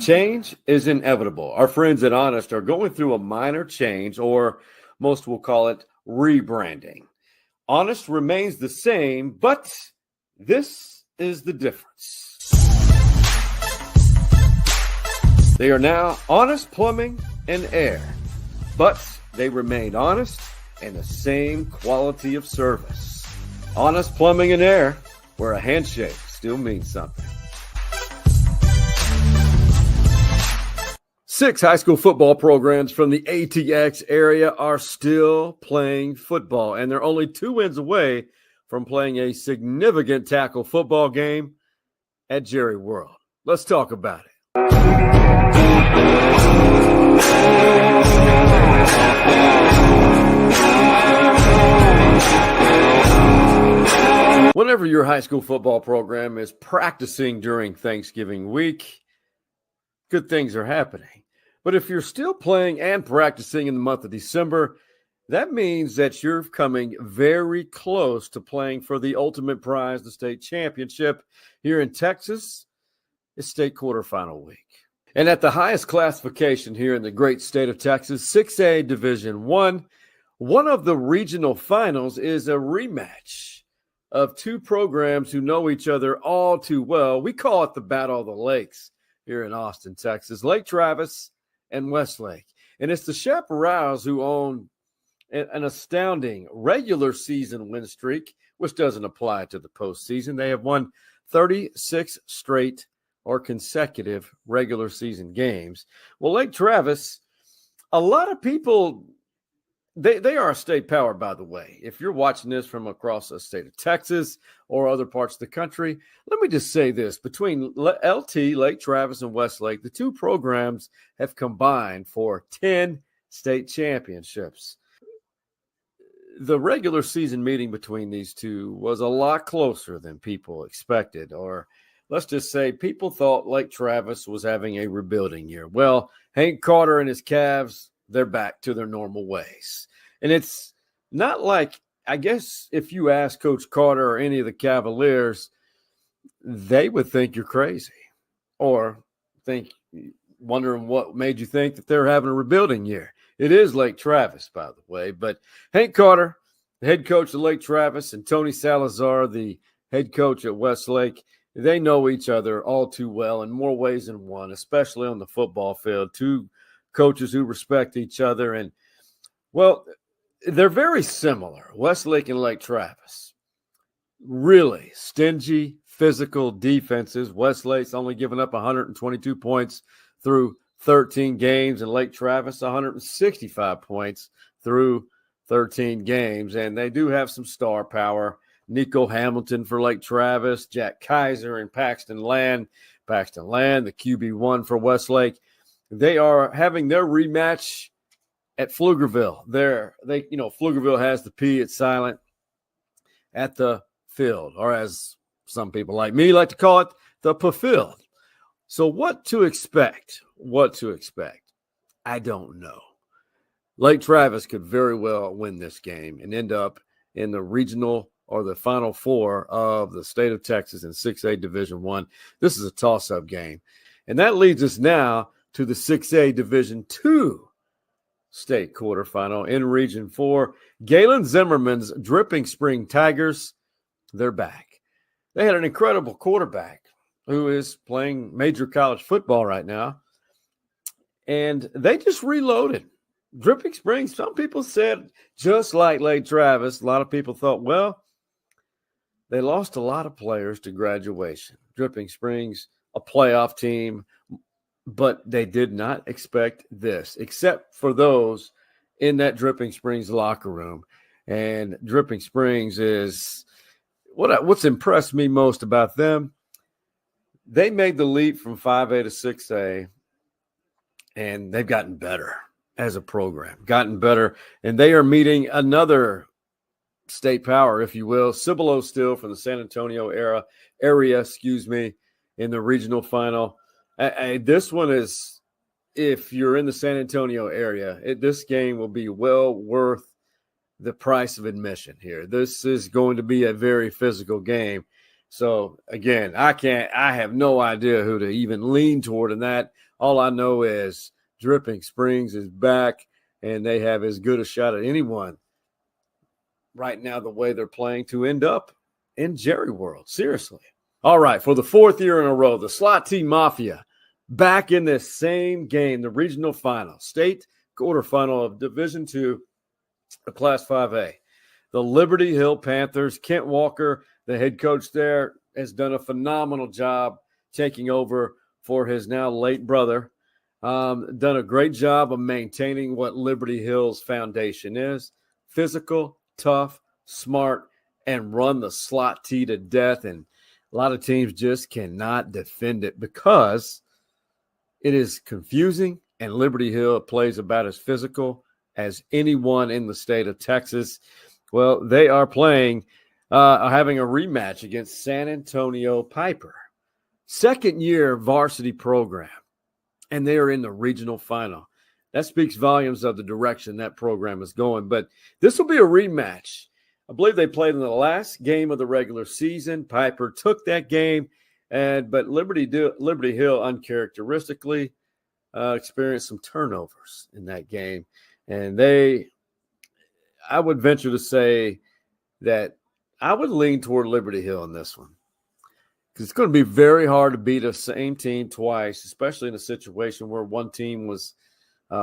Change is inevitable. Our friends at Honest are going through a minor change, or most will call it rebranding. Honest remains the same, but this is the difference. They are now Honest Plumbing and Air, but they remain honest and the same quality of service. Honest Plumbing and Air, where a handshake still means something. 6 high school football programs from the ATX area are still playing football, and they're only 2 wins away from playing a significant tackle football game at Jerry World. Let's talk about it. Whenever your high school football program is practicing during Thanksgiving week, good things are happening. But if you're still playing and practicing in the month of December, that means that you're coming very close to playing for the ultimate prize, the state championship. Here in Texas, it's state quarterfinal week. And at the highest classification here in the great state of Texas, 6A Division I, one of the regional finals is a rematch of 2 programs who know each other all too well. We call it the Battle of the Lakes here in Austin, Texas. Lake Travis and Westlake. And it's the Chaparrals who own an astounding regular season win streak, which doesn't apply to the postseason. They have won 36 straight or consecutive regular season games. Well, Lake Travis, a lot of people, they are a state power, by the way. If you're watching this from across the state of Texas or other parts of the country, let me just say this. Between LT, Lake Travis, and Westlake, the 2 programs have combined for 10 state championships. The regular season meeting between these 2 was a lot closer than people expected, or let's just say people thought Lake Travis was having a rebuilding year. Well, Hank Carter and his Cavs, they're back to their normal ways. And it's not like, I guess if you ask Coach Carter or any of the Cavaliers, they would think you're crazy or wondering what made you think that they're having a rebuilding year. It is Lake Travis, by the way. But Hank Carter, the head coach of Lake Travis, and Tony Salazar, the head coach at Westlake, they know each other all too well in more ways than one, especially on the football field. 2 coaches who respect each other. And, well, they're very similar, Westlake and Lake Travis. Really stingy, physical defenses. Westlake's only given up 122 points through 13 games, and Lake Travis 165 points through 13 games. And they do have some star power. Nico Hamilton for Lake Travis, Jack Kaiser and Paxton Land. Paxton Land, the QB1 for Westlake. They are having their rematch at Pflugerville. Pflugerville has the P, it's silent, at the field, or as some people like me like to call it, the P-field. So what to expect? I don't know. Lake Travis could very well win this game and end up in the regional or the Final Four of the state of Texas in 6A Division I. This is a toss-up game. And that leads us now to the 6A Division II state quarterfinal in Region 4. Galen Zimmerman's Dripping Spring Tigers, they're back. They had an incredible quarterback who is playing major college football right now, and they just reloaded. Dripping Springs, some people said, just like Lake Travis, a lot of people thought, well, they lost a lot of players to graduation. Dripping Springs, a playoff team, but they did not expect this, except for those in that Dripping Springs locker room. And Dripping Springs is what's impressed me most about them. They made the leap from 5A to 6A, and they've gotten better as a program, and they are meeting another state power, if you will, Cibolo still from the San Antonio area, in the regional final. This one is, if you're in the San Antonio area, this game will be well worth the price of admission here. This is going to be a very physical game. So again, I have no idea who to even lean toward in that. All I know is Dripping Springs is back, and they have as good a shot at anyone right now the way they're playing to end up in Jerry World. Seriously. All right, for the fourth year in a row, the Slot T Mafia back in this same game, the regional final, state quarterfinal of Division II, the Class 5A. The Liberty Hill Panthers, Kent Walker, the head coach there, has done a phenomenal job taking over for his now late brother. Done a great job of maintaining what Liberty Hill's foundation is: physical, tough, smart, and run the slot T to death. And a lot of teams just cannot defend it because it is confusing, and Liberty Hill plays about as physical as anyone in the state of Texas. Well, they are playing, having a rematch against San Antonio Piper. Second-year varsity program, and they are in the regional final. That speaks volumes of the direction that program is going. But this will be a rematch. I believe they played in the last game of the regular season. Piper took that game, but Liberty Hill uncharacteristically experienced some turnovers in that game. And I would venture to say that I would lean toward Liberty Hill in this one, because it's going to be very hard to beat the same team twice, especially in a situation where one team was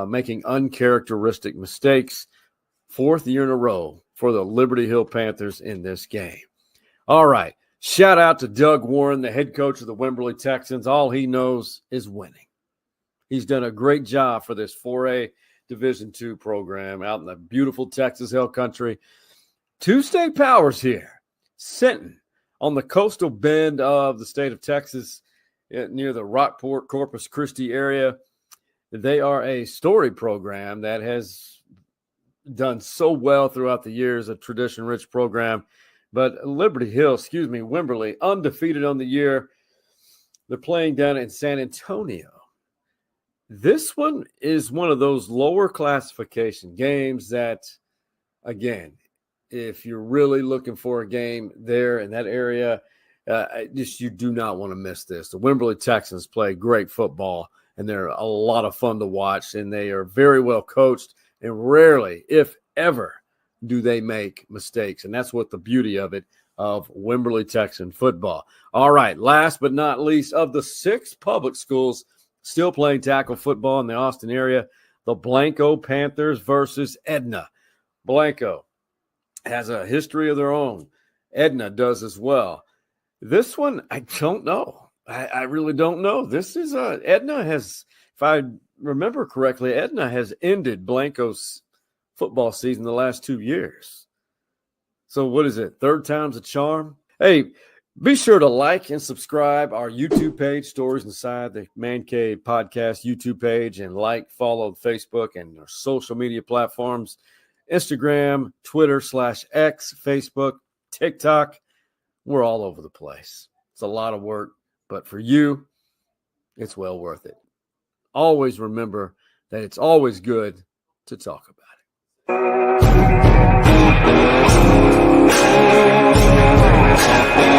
making uncharacteristic mistakes. Fourth year in a row for the Liberty Hill Panthers in this game. All right. Shout out to Doug Warren, the head coach of the Wimberley Texans. All he knows is winning. He's done a great job for this 4A Division II program out in the beautiful Texas Hill Country. Two state powers here. Sinton, on the coastal bend of the state of Texas, near the Rockport, Corpus Christi area. They are a story program that has done so well throughout the years, a tradition-rich program. But Wimberley, undefeated on the year. They're playing down in San Antonio. This one is one of those lower classification games that, again, if you're really looking for a game there in that area, you do not want to miss this. The Wimberley Texans play great football, and they're a lot of fun to watch, and they are very well coached, and rarely, if ever, do they make mistakes. And that's what the beauty of Wimberley Texan football. All right, last but not least, of the 6 public schools still playing tackle football in the Austin area, the Blanco Panthers versus Edna. Blanco has a history of their own. Edna does as well. This one, I don't know. I really don't know. This is Edna has, if I remember correctly, Edna has ended Blanco's football season the last 2 years. So what is it? Third time's a charm? Hey, be sure to like and subscribe our YouTube page, Stories Inside the Man Cave Podcast YouTube page, and follow Facebook and our social media platforms, Instagram, Twitter /X, Facebook, TikTok. We're all over the place. It's a lot of work, but for you, it's well worth it. Always remember that it's always good to talk about it.